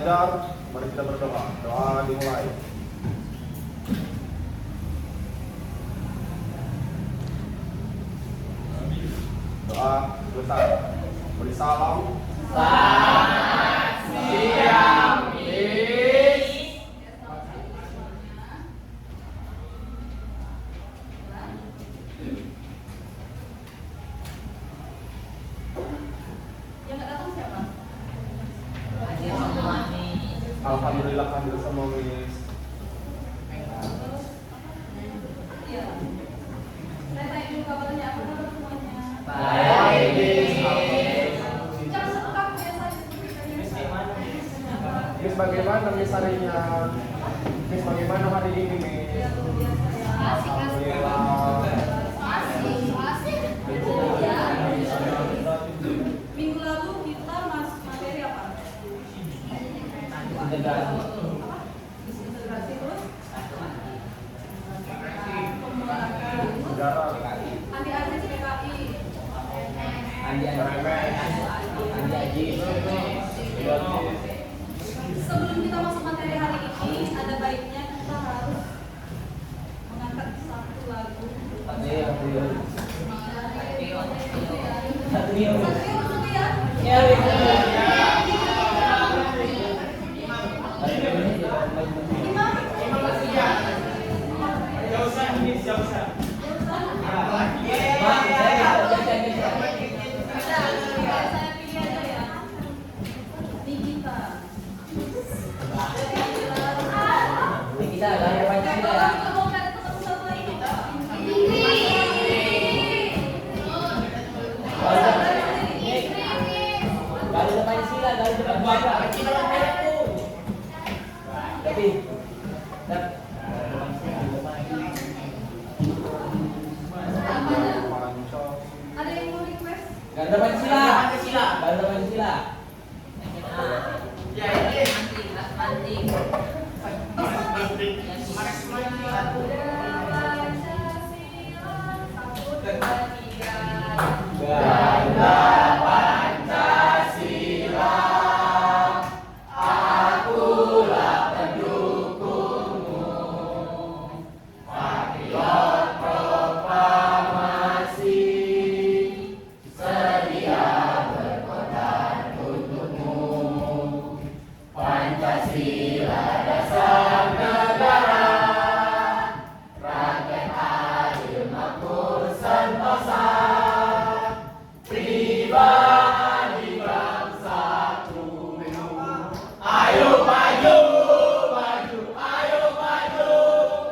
belajar, mari kita berdoa. Doa dimulai. Doa besar. Beri salam. Selamat siang, Miss. Yang nggak datang siapa? Alhamdulillah hadir semua, Miss. Iya. Saya tanya dulu kabarnya, apa kabar semuanya? Baik, Miss. Jangan sekak biasa Miss, bagaimana Miss harinya? Miss, bagaimana hari ini, Miss? ya luar biasa ya. Alhamdulillah. Asik. Minggu lalu kita masuk materi apa? Integrasi terus? Pemulakan. Sejarah. Anti-anti PKI. Sebelum kita masuk materi hari ini, ada baiknya kita harus mengangkat satu lagu. Satu ya. Saya pilih aja ya. Nikita. Ada yang mau request? Ganda Pancasila. Ganda Pancasila, akulah pendukungmu. Patriot proklamasi, sedia berkorban untukmu. Pancasila dasar negara, rakyat adil makmur sentosa, pribadi bersatu. Ayo maju, maju, ayo maju,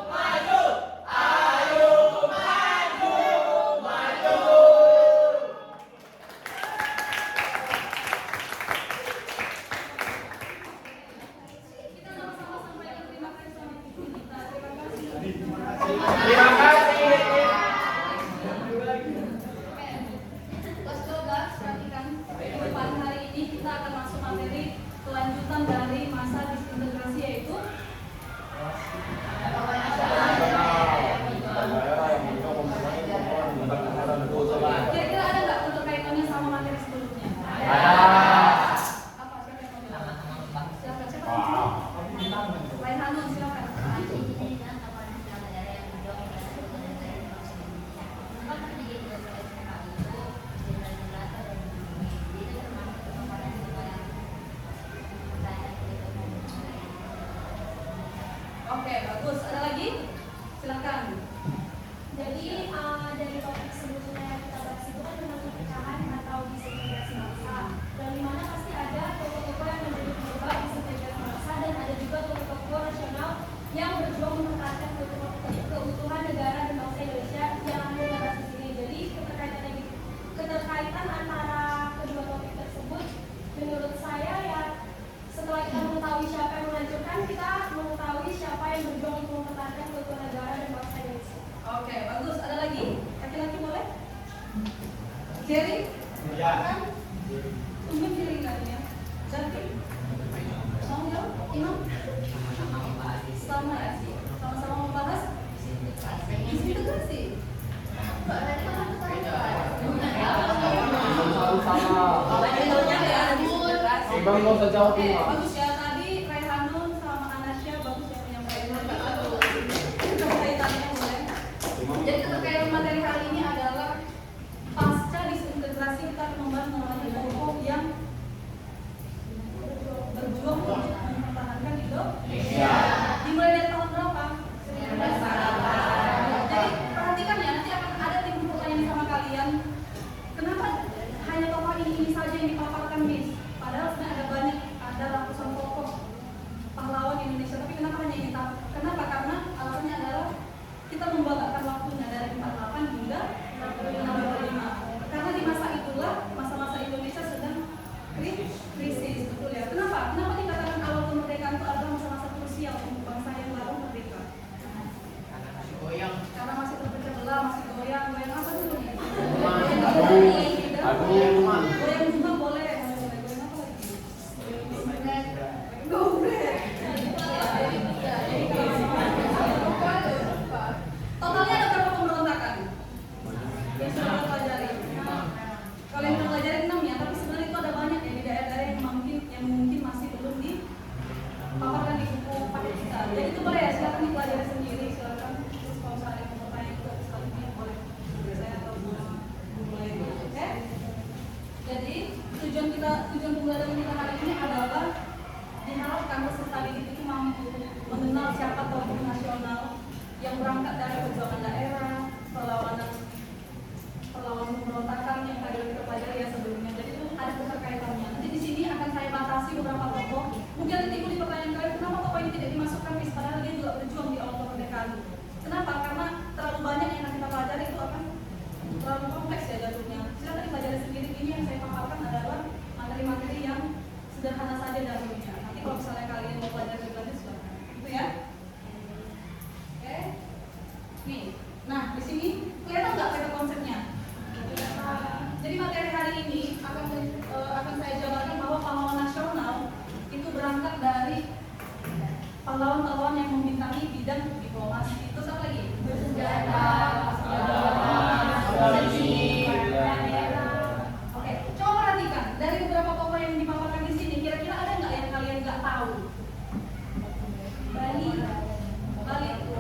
maju, ayo maju, maju. Kita sama-sama sampaikan terima kasih sama Ibu Nikita. Terima kasih. Terima kasih. Let's go guys, perhatikan. Pada pagi hari ini kita akan masuk materi kelanjutan dari masa disintegrasi yaitu kira-kira ada nggak untuk kaitannya sama materi sebelumnya? Apa? Siapa yang mau bilang? Siapa? Lain Hanun, silakan. Oke, bagus. Ada lagi? Silakan. Jadi dari topik sebelumnya yang kita bahas itu kan tentang perpecahan atau disintegrasi massa. Dan di mana pasti ada tokoh-tokoh yang menjadi penyebab disintegrasi massa dan ada juga tokoh-tokoh nasional yang berjuang mempertahankan keutuhan negara dan bangsa Indonesia yang ada dalam di sini. Jadi keterkaitan antara kedua topik tersebut menurut saya ya setelah kita mengetahui siapa yang menghancurkan, kita mengetahui siapa yang berjuang untuk mempertahankan keutuhan negara dan bangsa Indonesia. Oke, bagus. Ada lagi? Laki-laki boleh? Jerry? Ya. Tumben Jerry nggak ya? Jadi? Mau ya? Imam? Sama ya? Sama-sama membahas? Disintegrasi? Bang, nggak usah jawab Oke, ini, Bang. bagus ya. Tadi peserta didik itu mampu mengenal siapa tokoh nasional yang berangkat dari perjuangan daerah, perlawanan pemberontakan yang tadi kita pelajari ya sebelumnya. Jadi itu ada keterkaitannya. Nanti di sini akan saya batasi beberapa tokoh. Mungkin nanti timbul di pertanyaan kalian, kenapa tokoh ini tidak dimasukkan bis padahal dia juga berjuang di awal kemerdekaan. Kenapa? Karena terlalu banyak yang akan kita pelajari itu akan terlalu kompleks ya jatuhnya. Silakan dipelajari sendiri. Ini yang saya paparkan adalah materi-materi yang sederhana saja dahulunya. Nanti kalau misalnya kalian mau pelajari lebih lanjut silakan. Itu ya. Oke. Nih. Nah, di sini kelihatan nggak peta konsepnya? Jadi materi hari ini akan saya jabarkan bahwa pahlawan nasional itu berangkat dari pahlawan-pahlawan yang membintangi bidang diplomasi. Terus apa lagi? Bersenjata, Oke, coba perhatikan dari beberapa tokoh yang dipaparkan di sini. Kira-kira ada nggak yang kalian nggak tahu? Bali,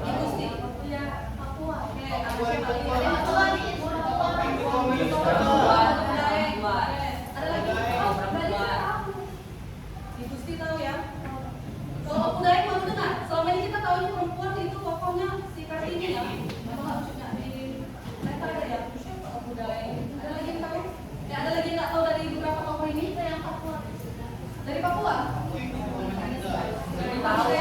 Igusti, ya, Papua. Oke, ada lagi? Ada lagi? Bali tahu. Igusti tahu ya? Kalau budaya baru dengar. Selama ini kita tahu perempuan itu pokoknya si Kartini ya. Memang lucunya di mereka ada ya. Budaya. Ada lagi yang tahu? Ya, ada lagi yang nggak tahu dari beberapa tokoh ini? Yang Papua. Dari Papua? Dari Papua.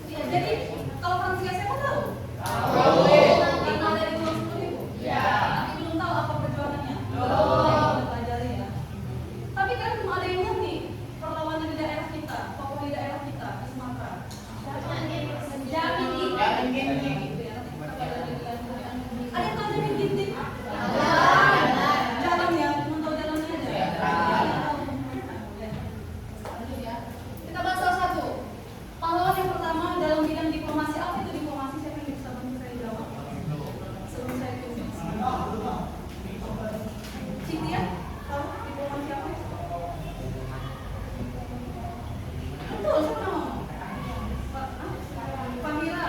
Ya, jadi kalau Francis siapa tahu? Tahu. Karena dari 20.000. Ya. Tapi belum tahu apa perjuangannya. Belum. Pelajari ya. Tapi kan belum ada yang ngerti perlawanan di daerah kita, tokoh di daerah kita di Sumatera. Jamin Ginting. Ada yang tahu Jamin Ginting? Jalan ya, cuma tahu jalannya aja. Kita bahas salah satu. Pahlawan yang pertama dalam bidang diplomasi. Apa itu diplomasi? Siapa yang bisa bantu saya jawab? Sebelum saya tulis. Siti ya? Tahu diplomasi apa? Betul, siapa nama? Pamira.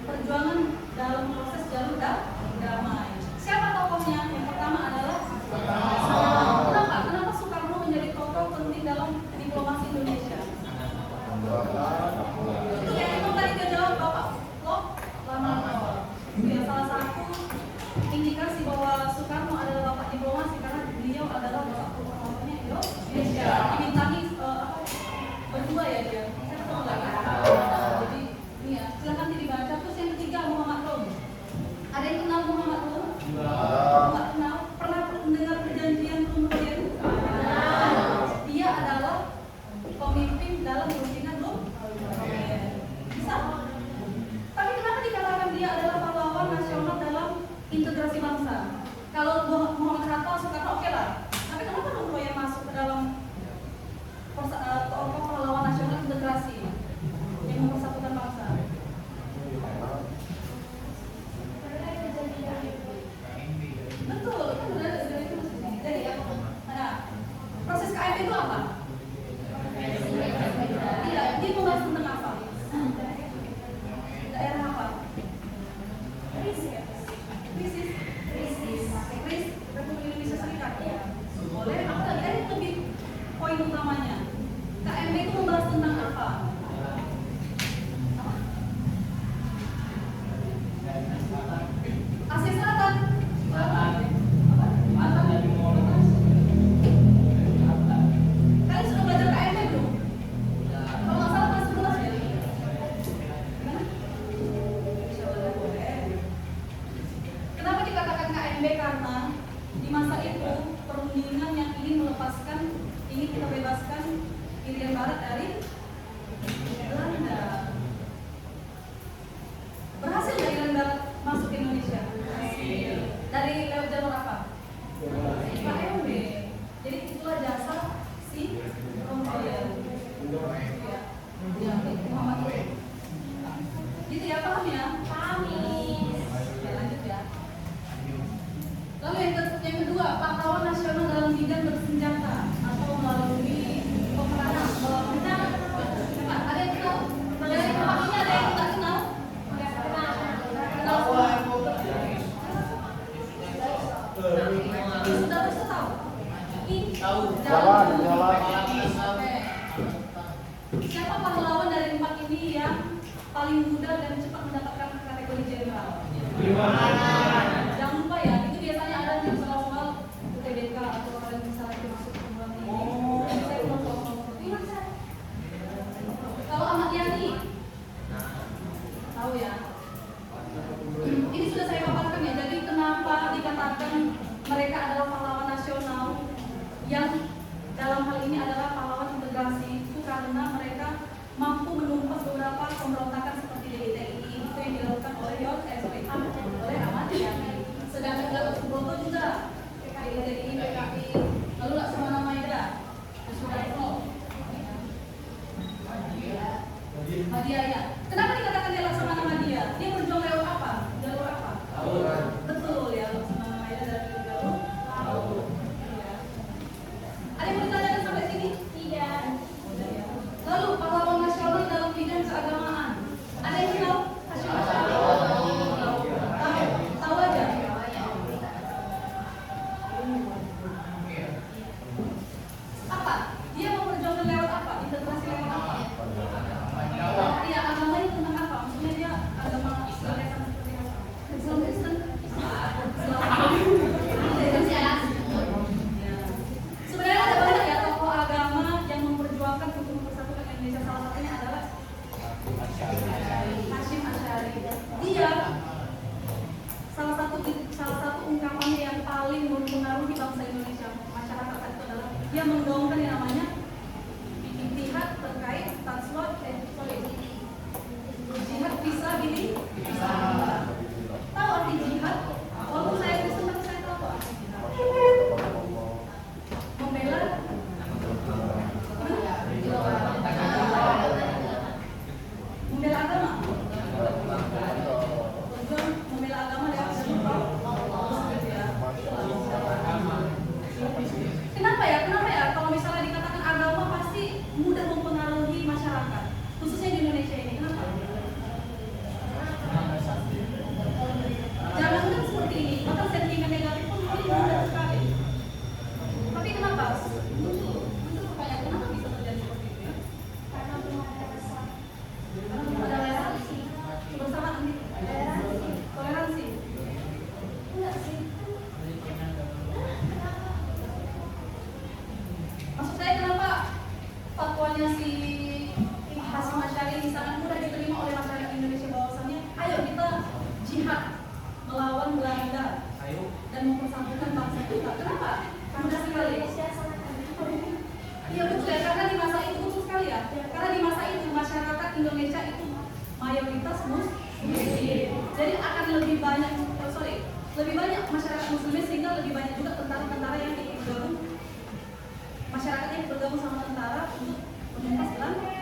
Perjuangan dalam proses jalur damai. Siapa tokohnya? Yang pertama adalah Kenapa? Kenapa Soekarno menjadi tokoh penting dalam diplomasi Indonesia? Itu yang itu tadi dia jawab Bapak lama. Ya, salah satu indikasi bahwa Soekarno adalah bapak diplomasi karena beliau adalah bapak diplomasinya Indonesia. Dimintangi berdua ya dia. Saya tahu nggak? Jadi ini ya, silakan dibaca. Terus yang ketiga Muhammad Rum. Ada yang kenal Muhammad Rum? Nggak kenal? Pernah mendengar perjanjian Rum Royal? Dia adalah pemimpin dalam perundingan Rum. Bisa? Tapi kenapa dikatakan dia adalah pahlawan nasional dalam integrasi bangsa? Kalau Muhammad Hatta, Soekarno oke lah. Tapi kenapa Rum Royal masuk ke dalam pahlawan nasional integrasi yang mempersatukan bangsa? Betul, kan udah dari itu maksudnya. Jadi ya, proses KMP itu apa? Iya, dia membahas tentang apa? Daerah apa? Krisis. Republik Indonesia Serikat. Boleh? Apa lagi? Ini lebih poin utamanya. KMP itu membahas tentang apa? Asia Selatan. Kalian sudah belajar KMP belum? Kalau nggak salah kelas 11 ya? Gimana? Insya Allah boleh. Kenapa dikatakan KMP? Karena di masa itu perundingan yang ingin kita bebaskan Irian Barat dari Belanda. Berhasil nggak Irian Barat masuk ke Indonesia? Dari lewat jalur apa? KMP. Jadi itulah jasa si Rombongan. Ya, Muhammad Rum. Gitu ya, paham ya? Paham. Oke, lanjut ya. Lalu yang kedua, pahlawan nasional dalam bidang bersenjata atau melalui peperangan melawan bencana. Ada yang kenal? Dari tempat ini ada yang tak kenal? Kenal semua? Sudah tahu? Tahu. Jalan. Oke. Siapa pahlawan dari 4 ini yang paling mudah dan cepat mendapatkan kategori jenderal? Jangan lupa ya, itu biasanya ada di soal-soal UTBK atau orang misalnya masuk ke bulan ini. Saya belum tahu seperti ini. Kalau Ahmad Yani, tahu ya? Ini sudah saya paparkan ya. Jadi kenapa dikatakan mereka adalah pahlawan nasional yang dalam hal ini adalah pahlawan integrasi itu karena mereka mampu menumpas beberapa pemberontakan seperti DITI itu yang dilakukan oleh oleh Ahmad Yani. Sedangkan Gatot Subroto juga DITI, PKI, lalu Laksamana Maeda, Sudarso, Madya ya. Kenapa dikatakan dia Laksamana Madya? Dia berjuang lewat apa? Jalur apa? Betul ya, Laksamana Maeda dari jalur. Ya. Ada yang mau ditanyakan sampai sini? Tidak. Lalu pahlawan nasional dalam bidang keagamaan. Ada yang tahu? Hashim Asyari. Tahu aja. Apa? Dia memperjuangkan lewat apa? Integrasi lewat apa? Ya, agamanya tentang apa? Maksudnya dia agama Islam seperti apa? Islam Kristen? Sebenarnya ada banyak ya tokoh agama yang memperjuangkan untuk mempersatukan Indonesia. Salah satunya adalah Hashim Asyari. Dia salah satu ungkapannya yang paling mempengaruhi bangsa Indonesia, masyarakat itu adalah dia menggaungkan yang namanya ijtihad terkait jihad bisa gini. Tahu arti jihad? Walaupun saya Kristen tapi saya tahu arti jihad. Membela agama. Berjuang membela agama lewat jalur Kenapa ya? Kalau misalnya dikatakan agama pasti mudah mempengaruhi masyarakat, khususnya di Indonesia ini. Kenapa? Jangan kan seperti ini, bahkan sentimen negatif pun mungkin mudah sekali. Tapi kenapa? Untuk pertanyaan kenapa bisa terjadi seperti itu ya? Karena belum ada rasa. Karena belum ada toleransi, kebersamaan gitu. Toleransi. Enggak sih. Maksud saya kenapa fatwanya si Hashim Asyari ini sangat mudah diterima oleh masyarakat Indonesia bahwasannya ayo kita jihad melawan Belanda dan mempersatukan bangsa kita. Kenapa? Mudah sekali. Indonesia sangat adil. Iya betul ya, karena di masa itu betul sekali ya. Karena di masa itu masyarakat Indonesia itu mayoritas muslim. Jadi akan lebih banyak masyarakat muslim sehingga lebih banyak juga tentara-tentara yang ikut bergabung. Masyarakat yang bergabung sama tentara untuk menumpas Belanda.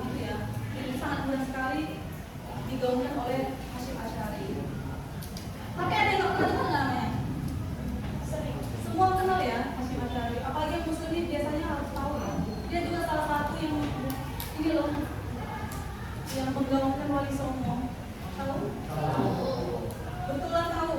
Gitu ya. Jadi sangat mudah sekali digaungkan oleh Hashim Asyari. Tapi ada yang nggak pernah dengar namanya? Semua kenal ya Hashim Asyari. Apalagi yang muslim biasanya harus tahu ya. Dia juga salah satu yang ini loh, yang menggaungkan Wali Songo. Tahu? Betulan tahu?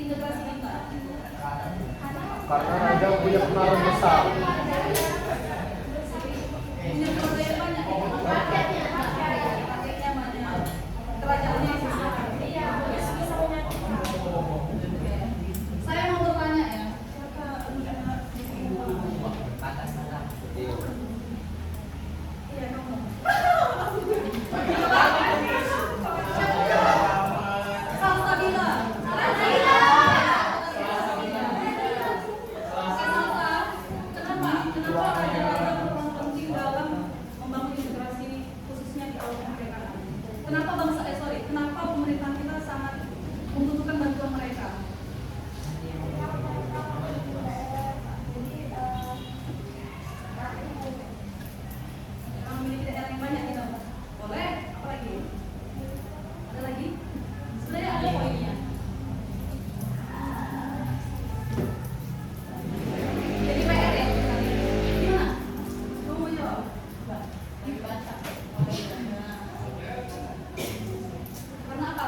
integrasi kita? Karena raja punya pengaruh besar. Punya keluarga yang banyak. Paketnya banyak. Kerajaannya besar. Saya mau bertanya ya. Iya, kamu. Salsabila. Kenapa raja-raja berperan penting dalam membangun integrasi khususnya di awal kemerdekaan? Kenapa pemerintahan kita sangat membutuhkan bantuan mereka? Memiliki daerah yang banyak gitu. Boleh? Apa lagi? Ada lagi? Sebenarnya ada poinnya. Jadi PR ya? Gimana? Kamu mau jawab? Dibaca. Karena apa?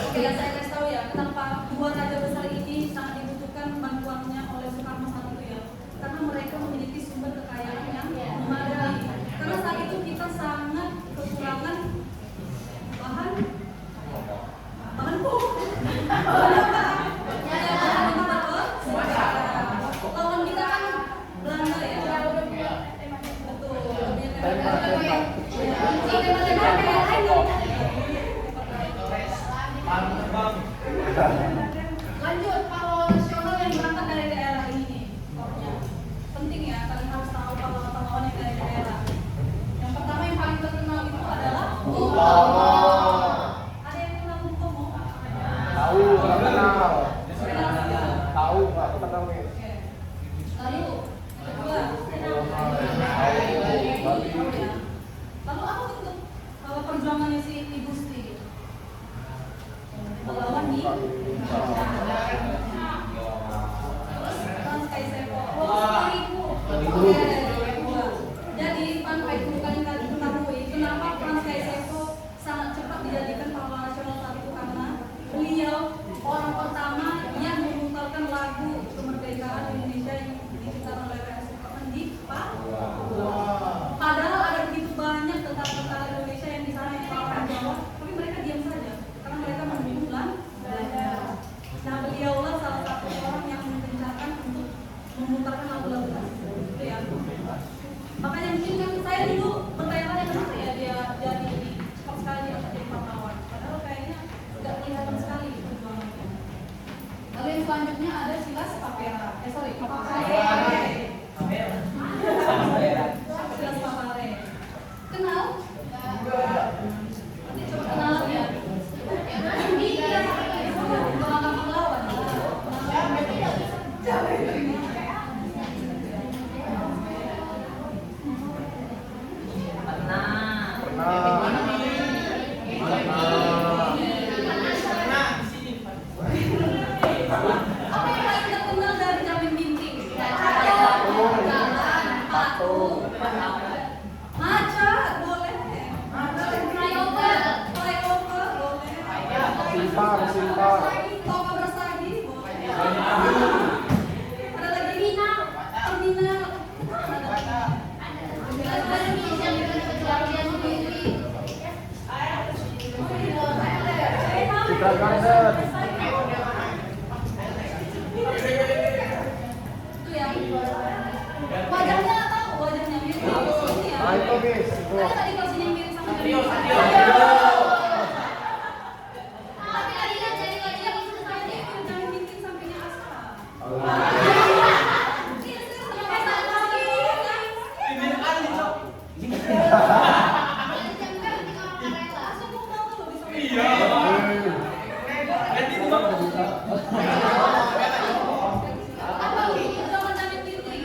Oke, yang saya kasih tahu ya, kenapa dua raja besar ini sangat dibutuhkan bantuannya oleh Soekarno saat itu ya? Karena mereka memiliki sumber kekayaan yang memadai. Karena saat itu kita sangat kekurangan bahan pokok. Lawan kita kan Belanda ya. Betul. Lanjut, pahlawan nasional yang berangkat dari daerah ini nih. Pokoknya penting ya, kalian harus tahu pahlawan yang dari daerah. Yang pertama yang paling terkenal itu adalah Bung Tomo. Ada yang kenal Bung Tomo? Tahu, nggak kenal. Tahu, nggak kenal nih. Oke. Lalu kedua, lalu apa bentuk perjuangannya si Ibu Sri? Melawan di Franz Kaisepo. Jadi tanpa itu kalian ketahui kenapa Franz Kaisepo sangat cepat dijadikan pahlawan nasional saat itu, karena beliau orang pertama yang memutarkan lagu kemerdekaan Indonesia yang diciptakan oleh R.S. Supratman di Papua. Padahal ada begitu banyak tentara-tentara Indonesia yang di sana yang orang Jawa, tapi mereka diam saja karena mereka mendukung Belanda. Nah, beliaulah salah satu orang yang mengencarkan untuk memutarkan lagu-lagu itu ya. Makanya mungkin kan saya dulu bertanya-tanya kenapa ya dia jadi cepat sekali dia jadi pahlawan. Padahal kayaknya nggak kelihatan sekali perjuangannya. Lalu yang selanjutnya ada Silas Papera. Papare. Silas Papare. Kenal? Nanti coba kenalan ya. Pengalaman pahlawan. Apa yang paling terkenal dari Jamin Binting? Jalan, patung, maca, boleh. Flyover, boleh. Simpar. Toka bersagi, boleh. Ada lagi terminal. Citra Garden. Itu ya. Wajahnya nggak tahu, wajahnya mirip. Ini ya. Nah itu bis, itu. Ada tadi kalau sini yang mirip sama Satrio. Tapi tadi kan jadi lagi yang itu saya dia Jamin Binting sampingnya Astra. Iya, sama Faisal lagi. Ini Ali, Cok. Langsung mau tahu tuh bisa. Iya. Nanti juga Apa perjuangan Jamin Binting?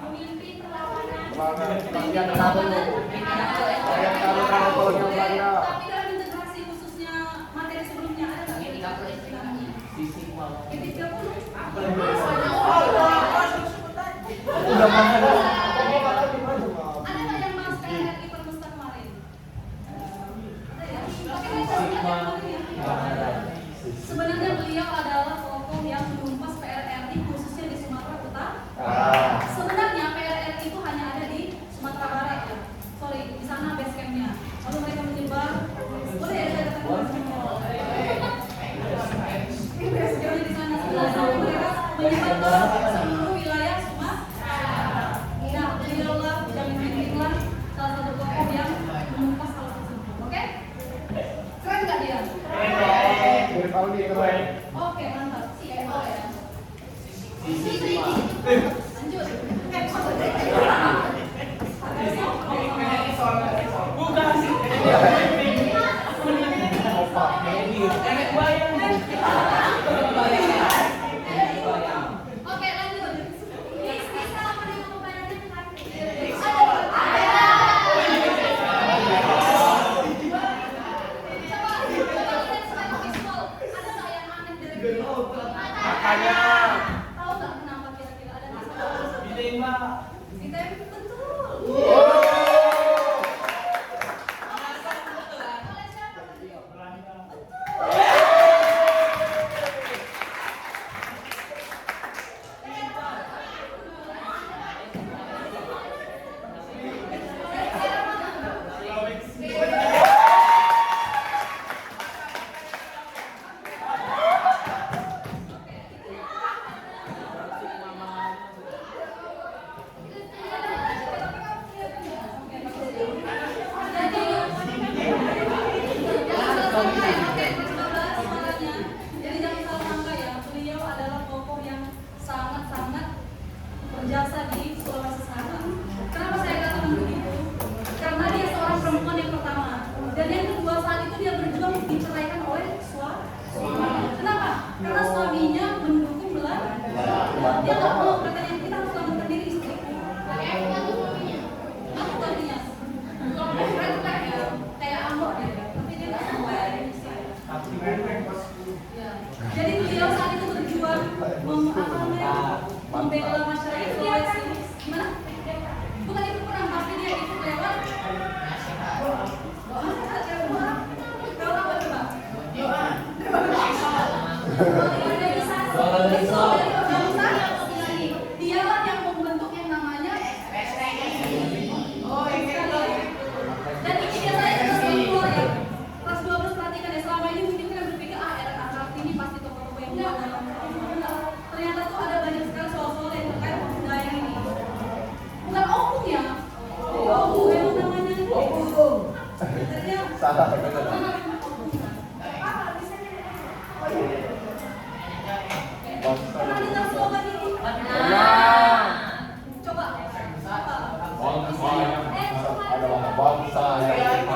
Memimpin perlawanan. Bagian satu. Bagian satu kalau kolonial Belanda. Tapi dalam integrasi khususnya materi sebelumnya ada nggak? Ini 30. Udah masuk. Ada nggak yang bahas RRI Permesta kemarin? Ada ya? Tapi kan sebenarnya beliau adalah tokoh yang menyebar ke seluruh wilayah Sumatera. Nah, beliaulah Jamin Ginting salah satu tokoh yang mengungkap hal tersebut. Oke? Keren nggak dia? Dari Pauli keren. Oke, mantap. CMO ya. Lanjut. Bukan. Opa. Nenek bayang. Oke, lanjut. Bisa menerima pembayaran terakhir. Makanya. Tahu nggak kenapa kira-kira ada masalah? Ditembak. Ditembak, betul. Oleh siapa tadi? Jadi jangan salah sangka ya, beliau adalah tokoh yang sangat-sangat berjasa di Sulawesi Selatan. Kenapa saya katakan begitu? Karena dia seorang perempuan yang pertama, dan yang kedua saat itu dia berjuang diceraikan oleh suami. Kenapa? Karena suaminya mendukung Belanda. Dia nggak mau, katanya kita harus selamatkan diri istriku. Aku tadinya red flag ya, kayak Ambo gitu. Tapi dia nggak mau ya. Jadi beliau saat itu berjuang membela masyarakat Sulawesi. Gimana? Bukan itu perang, tapi dia ikut lewat. Kalau apa coba? Organisasi. Dialah yang membentuk yang namanya dan ini biasanya kelas 12 ya. Kelas 12 perhatikan ya, selama ini mungkin kalian berpikir anak ini pasti tokoh-tokoh yang kuat dalam ternyata tuh ada banyak sekali soal-soal yang terkait budaya ini. Bukan opung ya. Opung emang namanya. Salah. Pernah dengar slogan ini? Coba. Apa? Bangsa yang adalah bangsa yang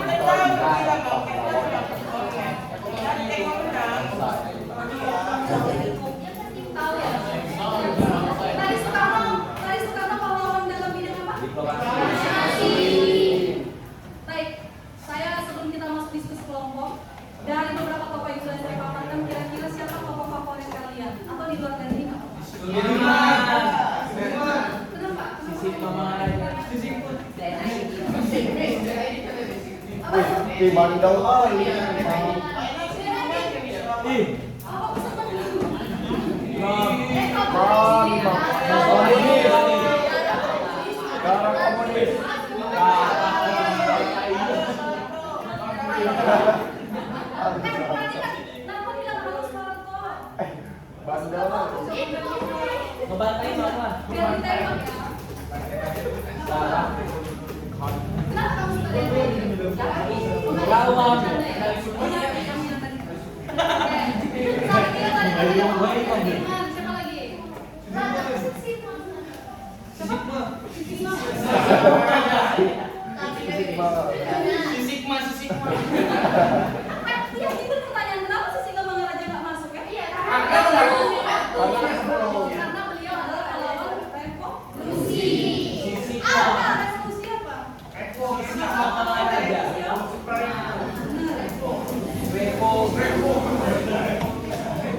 Tahu ya? Tadi Soekarno pahlawan dalam bidang apa? Baik, saya sebelum kita masuk diskusi kelompok, dari beberapa tokoh yang sudah saya paparkan, kira-kira siapa tokoh favorit kalian? Atau di luar dari ini? Kenapa? di Bandung kali. Apa pesannya? Sekarang komunis. Kenapa bilang harus banget kok? Bandung. Ngebantai mama. Biar ditembak ya. Kenapa kamu suka dia? Lawan. Siapa lagi? Sisikma. Ya itu pertanyaan kenapa sih Singa Mangaraja nggak masuk ya? Iya. Karena beliau adalah pahlawan revolusi. Apa revolusi apa?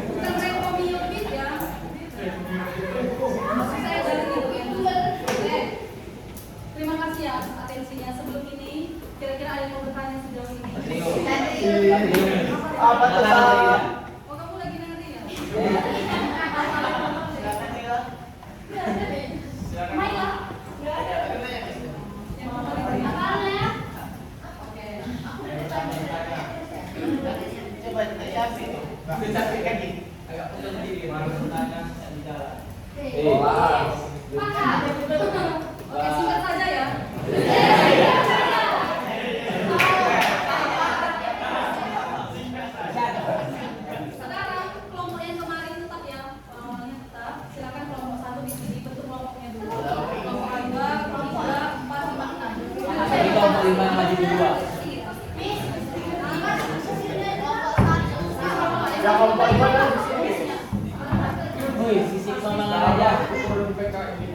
Bukan revo biobit ya. Maksud saya dari itu ya. Terima kasih ya atensinya. Sebelum ini kira-kira ada yang mau bertanya sejauh ini? Apa tuh? Oh kamu lagi nanti ya? Main lah. Yang mau balik. Apaan ya? Oke. Coba tanya sih. Agak pegang diri. Baru bertanya di jalan. Oke, singkat saja ya. Sekarang kelompok yang kemarin tetap ya, awalnya tetap. Silakan kelompok 1 di sini bentuk kelompoknya dulu. Kelompok 2, 3, 4, 5, 6. Jadi kelompok 5 maju dua. Ya kelompok 5 kan di sini. Woi, sisik sama aja. Turun PK ini.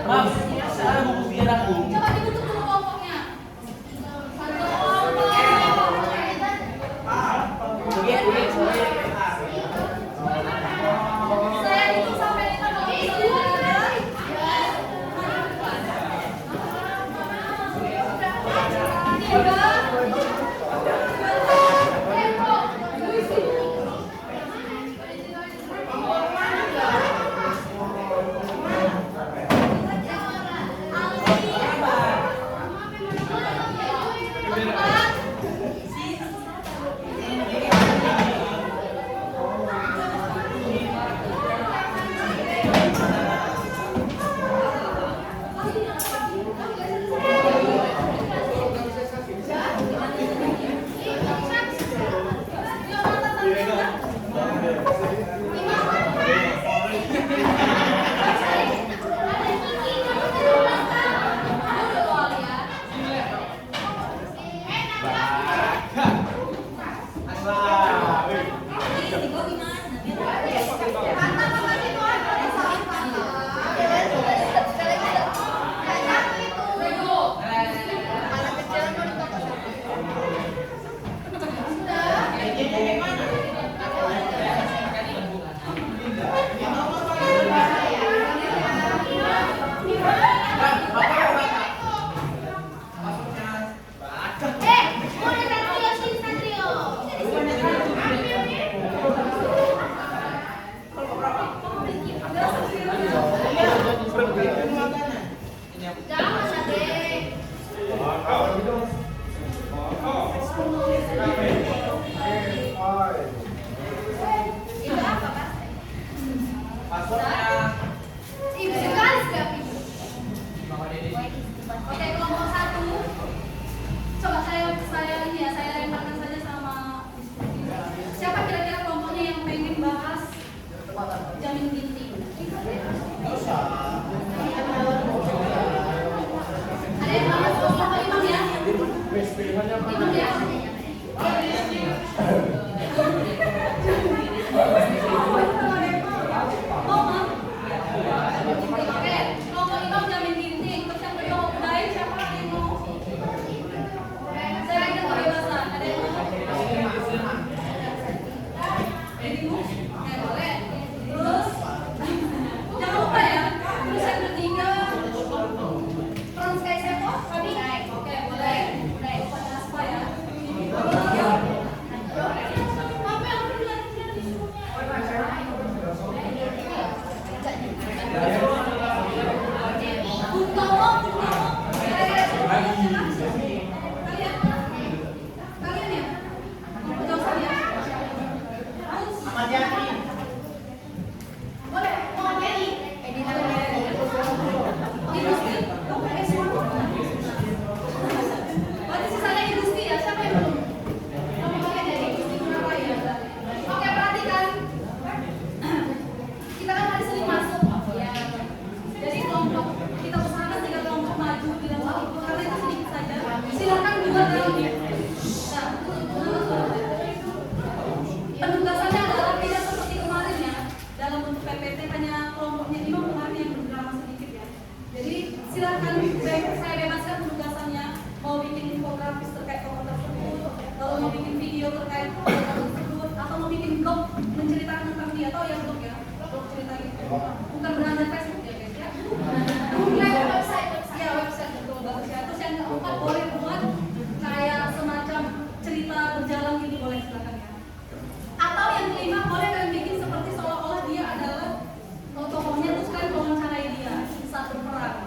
Mam, sekarang buku biar aku. Coba dibentuk dulu kelompoknya. Satu kelompok. Saya hitung sampai 5 kalau misalnya Oke, kelompok 1. Coba saya ini ya, saya lemparkan saja sama siapa kira-kira kelompoknya yang pengen bahas jamin ginting. Ada yang bahas kelompok Imam ya? Imam ya? Oke, kelompok Imam jamin ginting. Terus yang kedua Uday, siapa yang mau? Saya ingin kebebasan. Ada yang mau? Oke, boleh. Terus jangan lupa ya. Terus yang ketiga Frans Sky Sepo, oke boleh. Pada Aspa ya. Apa yang perlu penugasannya adalah tidak seperti kemarin ya, dalam bentuk PPT hanya kelompoknya 5 kemarin yang berdrama sedikit ya. Jadi silakan saya bebaskan penugasannya, mau bikin infografis terkait tokoh tersebut, kalau mau bikin video terkait tokoh tersebut, atau mau bikin blog menceritakan tentang dia, atau yang blog ya, blog cerita gitu, bukan beranda Facebook ya guys ya. Website betul bagus ya. Terus yang keempat boleh buat kayak semacam cerita berjalan gitu, boleh silakan ya. Atau yang kelima boleh kalian bikin seperti seolah-olah dia adalah tokohnya, terus kalian wawancarai dia saat berperang.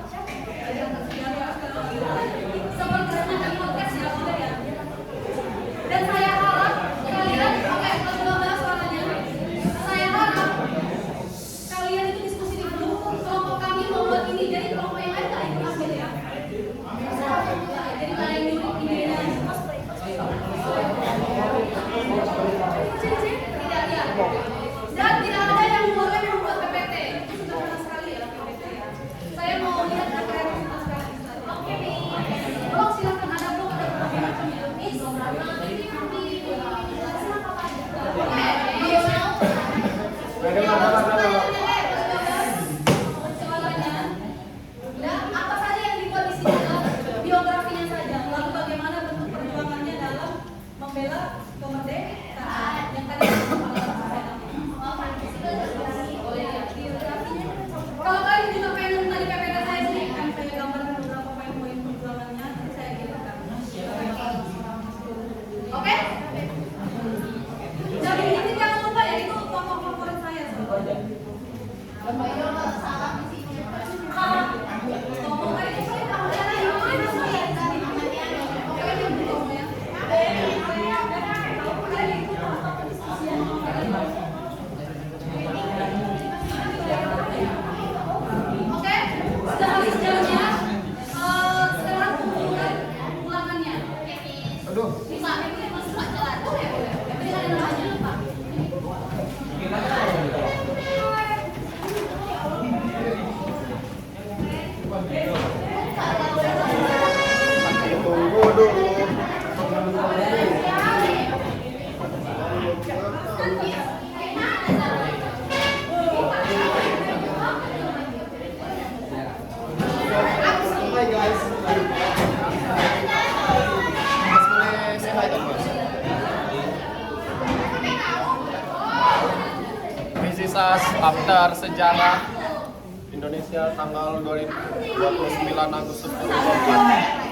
Seperti semacam podcast ya, boleh ya. Dan saya harap kalian, oke, kalau 12 suaranya, saya harap kalian itu bisa Kisah Daftar Sejarah Indonesia tanggal 29 Agustus 2024.